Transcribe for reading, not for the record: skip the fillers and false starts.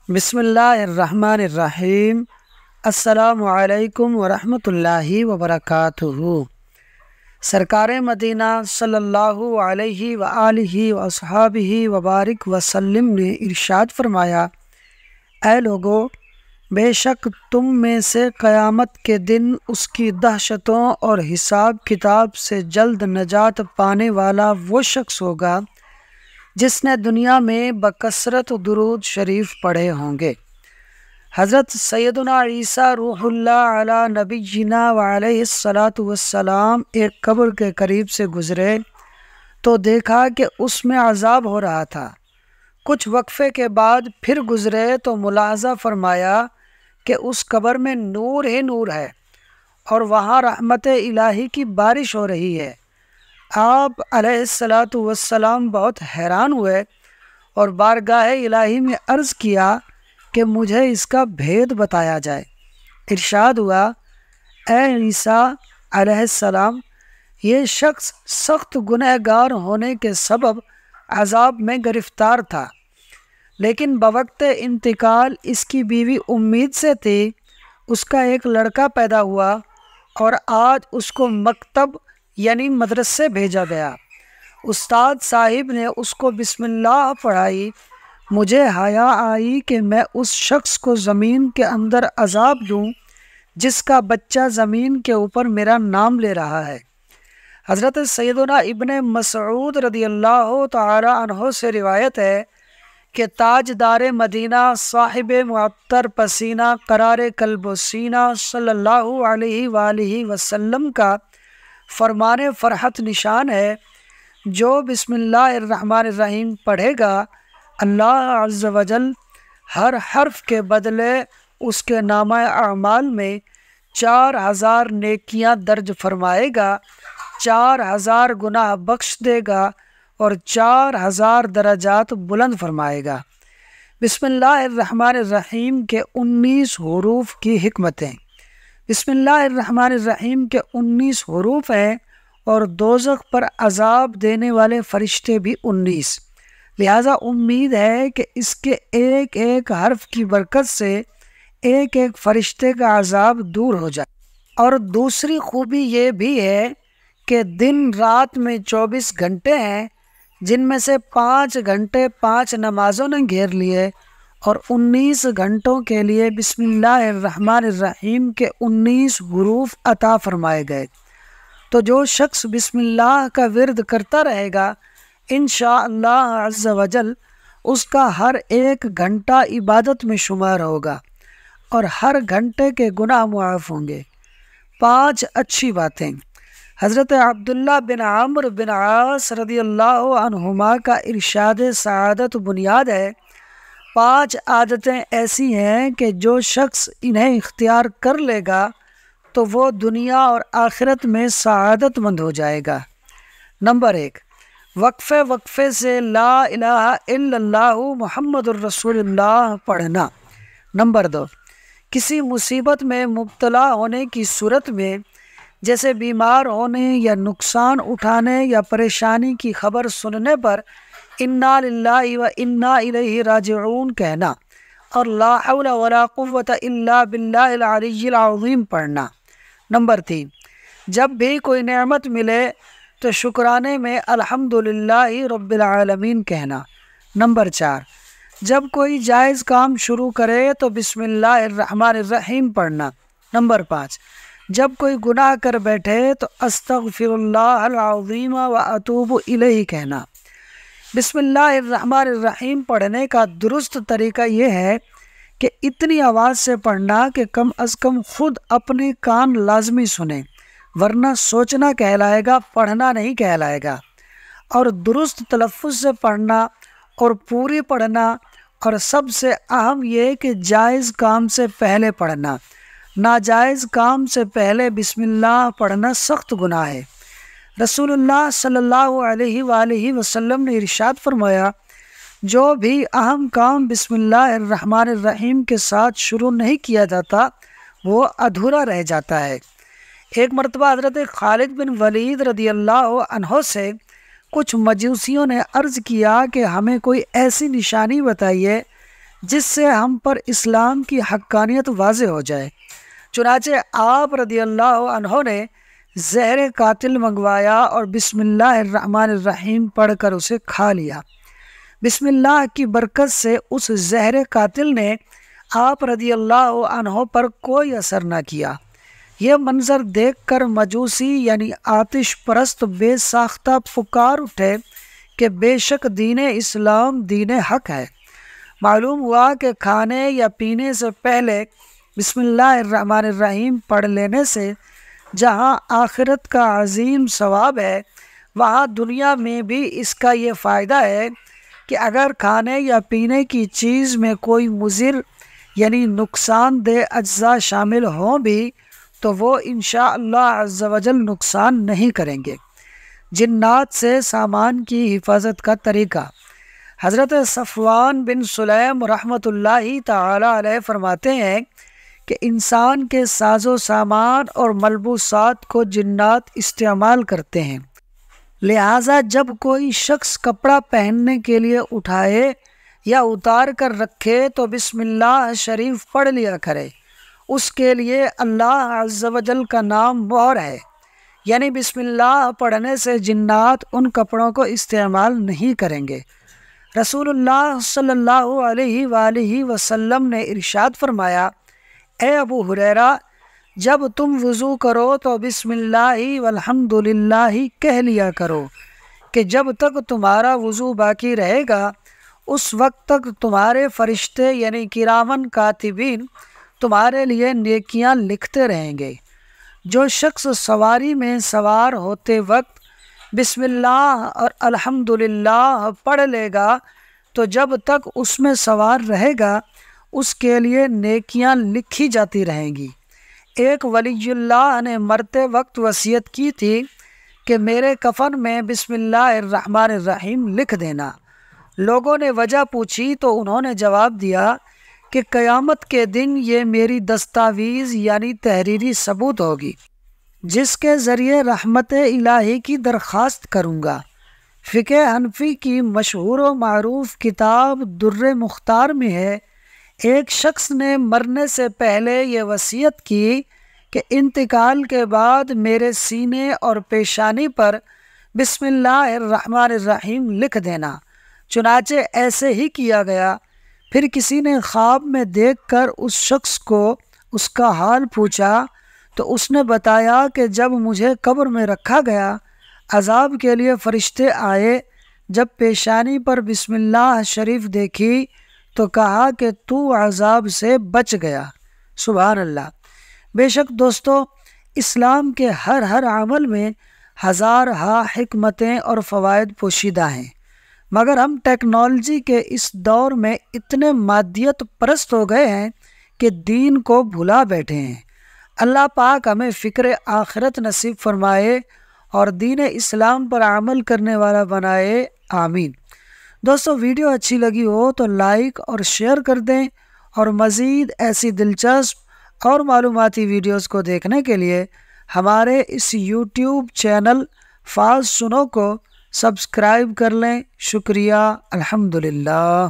بسم اللہ الرحمن الرحیم۔ السلام علیکم ورحمۃ اللہ وبرکاتہ۔ سرکار مدینہ صلی اللہ علیہ وآلہ واصحابہ وبارک وسلم نے ارشاد فرمایا، اے لوگو، بے شک تم میں سے قیامت کے دن اس کی دہشتوں اور حساب کتاب سے جلد نجات پانے والا وہ شخص ہوگا جس نے دنیا میں بکثرت درود شریف پڑھے ہوں گے۔ حضرت سیدنا عیسیٰ روح اللہ علی نبینا وعلیہ الصلاۃ والسلام ایک قبر کے قریب سے گزرے تو دیکھا کہ اس میں عذاب ہو رہا تھا۔ کچھ وقفے کے بعد پھر گزرے تو ملاحظہ فرمایا کہ اس قبر میں نور ہی نور ہے اور وہاں رحمت الہی کی بارش ہو رہی ہے۔ آپ علیہ الصلاۃ والسلام بہت حیران ہوئے اور بارگاہ الہی میں عرض کیا کہ مجھے اس کا بھید بتایا جائے۔ ارشاد ہوا، اے عیسیٰ علیہ السلام، یہ شخص سخت گنہگار ہونے کے سبب عذاب میں گرفتار تھا، لیکن بوقت انتقال اس کی بیوی امید سے تھی۔ اس کا ایک لڑکا پیدا ہوا اور آج اس کو مکتب یعنی مدرسے بھیجا گیا۔ استاد صاحب نے اس کو بسم اللہ پڑھائی۔ مجھے حیا آئی کہ میں اس شخص کو زمین کے اندر عذاب دوں جس کا بچہ زمین کے اوپر میرا نام لے رہا ہے۔ حضرت سیدنا ابن مسعود رضی اللہ تعالی عنہ سے روایت ہے کہ تاجدار مدینہ صاحب معطر پسینہ قرار قلب و سینہ صلی اللہ علیہ وآلہ وسلم کا فرمان فرحت نشان ہے، جو بسم اللہ الرحمن الرحیم پڑھے گا اللہ عز و جل ہر حرف کے بدلے اس کے نامہ اعمال میں 4000 نیکیاں درج فرمائے گا، 4000 گناہ بخش دے گا اور 4000 درجات بلند فرمائے گا۔ بسم اللہ الرحمن الرحیم کے 19 حروف کی حکمتیں۔ بسم اللہ الرحمن الرحیم کے 19 حروف ہیں اور دوزخ پر عذاب دینے والے فرشتے بھی 19، لہذا امید ہے کہ اس کے ایک ایک حرف کی برکت سے ایک ایک فرشتے کا عذاب دور ہو جائے۔ اور دوسری خوبی یہ بھی ہے کہ دن رات میں 24 گھنٹے ہیں، جن میں سے 5 گھنٹے 5 نمازوں نے گھیر لیے اور 19 گھنٹوں کے لیے بسم اللہ الرحمن الرحیم کے 19 حروف عطا فرمائے گئے۔ تو جو شخص بسم اللہ کا ورد کرتا رہے گا انشاءاللہ عز و جل اس کا ہر ایک گھنٹہ عبادت میں شمار ہوگا اور ہر گھنٹے کے گناہ معاف ہوں گے۔ 5 اچھی باتیں۔ حضرت عبداللہ بن عمرو بن عاص رضی اللہ عنہما کا ارشاد سعادت بنیاد ہے، 5 عادتیں ایسی ہیں کہ جو شخص انہیں اختیار کر لے گا تو وہ دنیا اور آخرت میں سعادت مند ہو جائے گا۔ نمبر 1، وقفے وقفے سے لا الہ الا اللہ محمد الرسول اللہ پڑھنا۔ نمبر 2، کسی مصیبت میں مبتلا ہونے کی صورت میں، جیسے بیمار ہونے یا نقصان اٹھانے یا پریشانی کی خبر سننے پر انا للہ و انا الیہ راجعون کہنا اور لا حول ولا قوۃ الا باللہ العلی العظیم پڑھنا۔ نمبر 3، جب بھی کوئی نعمت ملے تو شکرانے میں الحمدللہ رب العالمین کہنا۔ نمبر 4، جب کوئی جائز کام شروع کرے تو بسم اللہ الرحمن الرحیم پڑھنا۔ نمبر 5، جب کوئی گناہ کر بیٹھے تو استغفر اللہ العظیم و اتوب الیہ کہنا۔ بسم اللہ الرحمن الرحیم پڑھنے کا درست طریقہ یہ ہے کہ اتنی آواز سے پڑھنا کہ کم از کم خود اپنے کان لازمی سنیں، ورنہ سوچنا کہلائے گا، پڑھنا نہیں کہلائے گا۔ اور درست تلفظ سے پڑھنا اور پوری پڑھنا، اور سب سے اہم یہ کہ جائز کام سے پہلے پڑھنا۔ ناجائز کام سے پہلے بسم اللہ پڑھنا سخت گناہ ہے۔ رسول اللہ صلی اللہ علیہ وآلہ وسلم نے ارشاد فرمایا، جو بھی اہم کام بسم اللہ الرحمن الرحیم کے ساتھ شروع نہیں کیا جاتا وہ ادھورا رہ جاتا ہے۔ ایک مرتبہ حضرت خالد بن ولید رضی اللہ عنہ سے کچھ مجوسیوں نے عرض کیا کہ ہمیں کوئی ایسی نشانی بتائیے جس سے ہم پر اسلام کی حقانیت واضح ہو جائے۔ چنانچہ آپ رضی اللہ عنہ نے زہر قاتل منگوایا اور بسم اللہ الرحمن الرحیم پڑھ کر اسے کھا لیا۔ بسم اللہ کی برکت سے اس زہر قاتل نے آپ رضی اللہ عنہ پر کوئی اثر نہ کیا۔ یہ منظر دیکھ کر مجوسی یعنی آتش پرست بے ساختہ پکار اٹھے کہ بے شک دین اسلام دین حق ہے۔ معلوم ہوا کہ کھانے یا پینے سے پہلے بسم اللہ الرحمن الرحیم پڑھ لینے سے جہاں آخرت کا عظیم ثواب ہے، وہاں دنیا میں بھی اس کا یہ فائدہ ہے کہ اگر کھانے یا پینے کی چیز میں کوئی مضر یعنی نقصان دہ اجزاء شامل ہوں بھی تو وہ انشاءاللہ عز و جل نقصان نہیں کریں گے۔ جنات سے سامان کی حفاظت کا طریقہ۔ حضرت صفوان بن سلیم رحمۃ اللہ تعالی علیہ فرماتے ہیں کہ انسان کے ساز و سامان اور ملبوسات کو جنات استعمال کرتے ہیں، لہٰذا جب کوئی شخص کپڑا پہننے کے لیے اٹھائے یا اتار کر رکھے تو بسم اللہ شریف پڑھ لیا کرے۔ اس کے لیے اللہ عز و جل کا نام مہر ہے، یعنی بسم اللہ پڑھنے سے جنات ان کپڑوں کو استعمال نہیں کریں گے۔ رسول اللہ صلی اللہ علیہ وآلہ وسلم نے ارشاد فرمایا، اے ابو ہریرہ، جب تم وضو کرو تو بسم اللہ والحمد للہ کہہ لیا کرو کہ جب تک تمہارا وضو باقی رہے گا اس وقت تک تمہارے فرشتے یعنی کرامن کاتبین تمہارے لیے نیکیاں لکھتے رہیں گے۔ جو شخص سواری میں سوار ہوتے وقت بسم اللہ اور الحمدللہ پڑھ لے گا تو جب تک اس میں سوار رہے گا اس کے لیے نیکیاں لکھی جاتی رہیں گی۔ ایک ولی اللہ نے مرتے وقت وصیت کی تھی کہ میرے کفن میں بسم اللہ الرحمن الرحیم لکھ دینا۔ لوگوں نے وجہ پوچھی تو انہوں نے جواب دیا کہ قیامت کے دن یہ میری دستاویز یعنی تحریری ثبوت ہوگی جس کے ذریعے رحمت الہی کی درخواست کروں گا۔ فقہ حنفی کی مشہور و معروف کتاب در مختار میں ہے، ایک شخص نے مرنے سے پہلے یہ وصیت کی کہ انتقال کے بعد میرے سینے اور پیشانی پر بسم اللہ الرحمن الرحیم لکھ دینا۔ چنانچہ ایسے ہی کیا گیا۔ پھر کسی نے خواب میں دیکھ کر اس شخص کو اس کا حال پوچھا تو اس نے بتایا کہ جب مجھے قبر میں رکھا گیا، عذاب کے لیے فرشتے آئے، جب پیشانی پر بسم اللہ شریف دیکھی تو کہا کہ تو عذاب سے بچ گیا۔ سبحان اللہ۔ بے شک دوستو، اسلام کے ہر عمل میں ہزارہا حکمتیں اور فوائد پوشیدہ ہیں، مگر ہم ٹیکنالوجی کے اس دور میں اتنے مادیت پرست ہو گئے ہیں کہ دین کو بھلا بیٹھے ہیں۔ اللہ پاک ہمیں فکر آخرت نصیب فرمائے اور دین اسلام پر عمل کرنے والا بنائے، آمین۔ دوستو، ویڈیو اچھی لگی ہو تو لائک اور شیئر کر دیں، اور مزید ایسی دلچسپ اور معلوماتی ویڈیوز کو دیکھنے کے لیے ہمارے اس یوٹیوب چینل فاز سنو کو سبسکرائب کر لیں۔ شکریہ، الحمدللہ۔